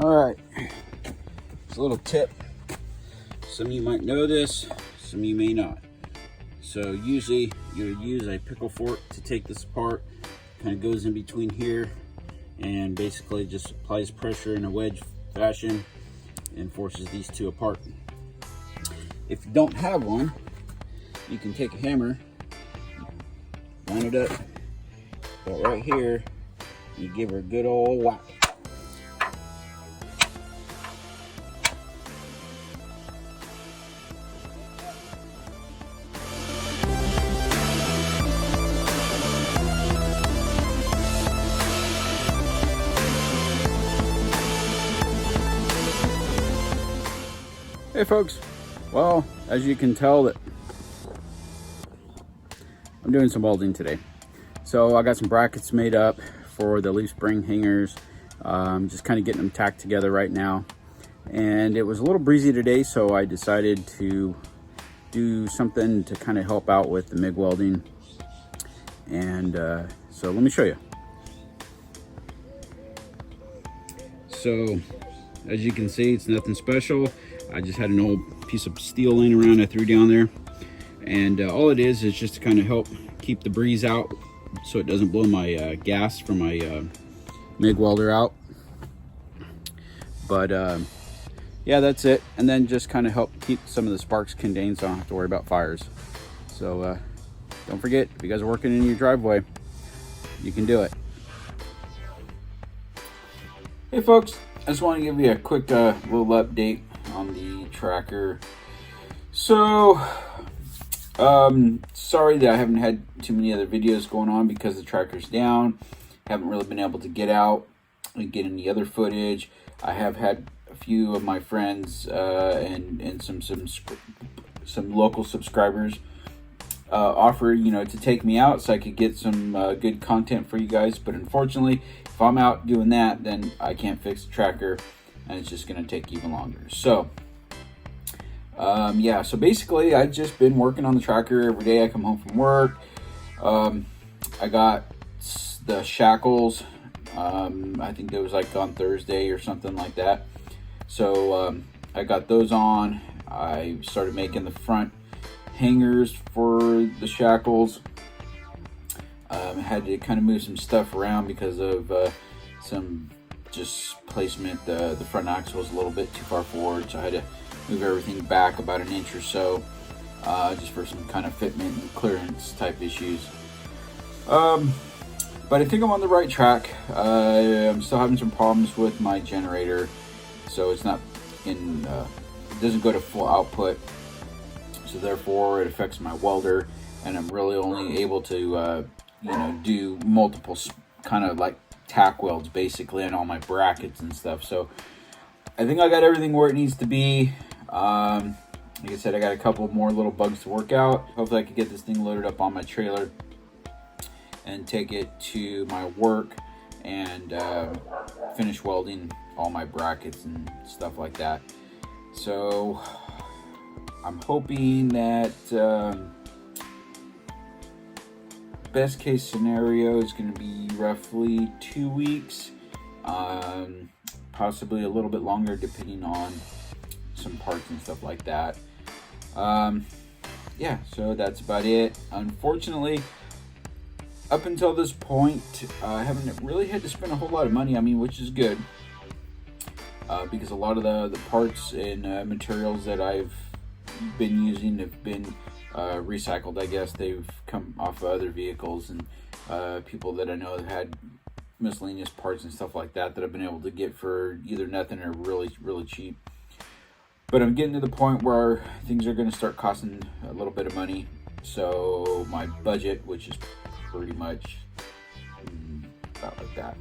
All right, it's a little tip. Some of you might know this, some of you may not. So usually you would use a pickle fork to take this apart. Kind of goes in between here and basically just applies pressure in a wedge fashion and forces these two apart. If you don't have one, you can take a hammer, line it up, but right here, you give her a good old whack. Hey folks, well, as you can tell that I'm doing some welding today. So I got some brackets made up for the leaf spring hangers. Just kind of getting them tacked together right now. And it was a little breezy today, so I decided to do something to kind of help out with the MIG welding. And so let me show you. So as you can see, it's nothing special. I just had an old piece of steel laying around I threw down there. And all it is just to kind of help keep the breeze out so it doesn't blow my gas from my MIG welder out. But yeah, that's it. And then just kind of help keep some of the sparks contained so I don't have to worry about fires. So don't forget, if you guys are working in your driveway, you can do it. Hey folks, I just want to give you a quick little update on the tracker. So sorry that I haven't had too many other videos going on because the tracker's down. Haven't really been able to get out and get any other footage. I have had a few of my friends and some local subscribers offer, you know, to take me out so I could get some good content for you guys. But unfortunately, if I'm out doing that, then I can't fix the tracker and it's just going to take even longer. So yeah, so basically I've just been working on the tracker every day. I come home from work. I got the shackles. I think it was like on Thursday or something like that. So I got those on. I started making the front hangers for the shackles. I had to kind of move some stuff around because of some just placement. The front axle was a little bit too far forward, so I had to move everything back about an inch or so, just for some kind of fitment and clearance type issues. But I think I'm on the right track. I'm still having some problems with my generator, so it's not in, it doesn't go to full output, so therefore it affects my welder, and I'm really only able to you know, do multiple kind of like tack welds basically on all my brackets and stuff. So I think I got everything where it needs to be. Like I said, I got a couple more little bugs to work out. Hopefully I can get this thing loaded up on my trailer and take it to my work and finish welding all my brackets and stuff like that. So I'm hoping that best case scenario is going to be roughly 2 weeks, possibly a little bit longer depending on some parts and stuff like that. Yeah, so that's about it. Unfortunately, up until this point, I haven't really had to spend a whole lot of money. I mean, which is good, because a lot of the parts and materials that I've been using have been recycled. I guess they've come off of other vehicles, and people that I know have had miscellaneous parts and stuff like that I've been able to get for either nothing or really cheap. But I'm getting to the point where things are going to start costing a little bit of money. So my budget, which is pretty much about like that.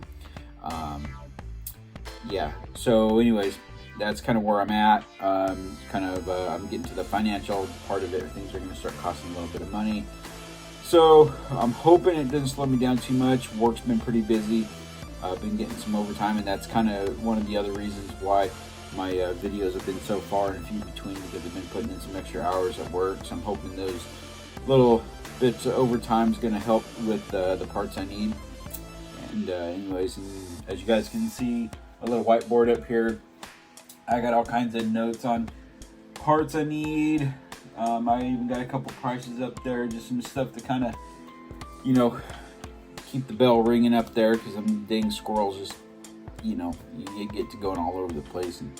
Yeah, so anyways, that's kind of where I'm at. I'm getting to the financial part of it. Things are going to start costing a little bit of money. So I'm hoping it doesn't slow me down too much. Work's been pretty busy. I've been getting some overtime, and that's kind of one of the other reasons why my videos have been so far and few between, because I've been putting in some extra hours at work. So I'm hoping those little bits of overtime is going to help with the parts I need. And anyways, and as you guys can see, a little whiteboard up here. I got all kinds of notes on parts I need. I even got a couple prices up there, just some stuff to kind of, you know, keep the bell ringing up there, because them dang squirrels just, you know, you get to going all over the place. And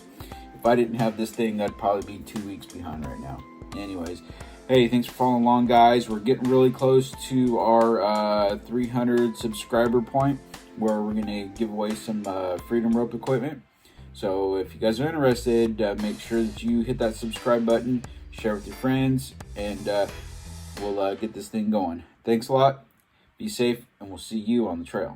if I didn't have this thing, I'd probably be 2 weeks behind right now. Anyways, hey, thanks for following along, guys. We're getting really close to our 300 subscriber point, where we're going to give away some Freedom Rope equipment. So if you guys are interested, make sure that you hit that subscribe button, share with your friends, and we'll get this thing going. Thanks a lot. Be safe, and we'll see you on the trail.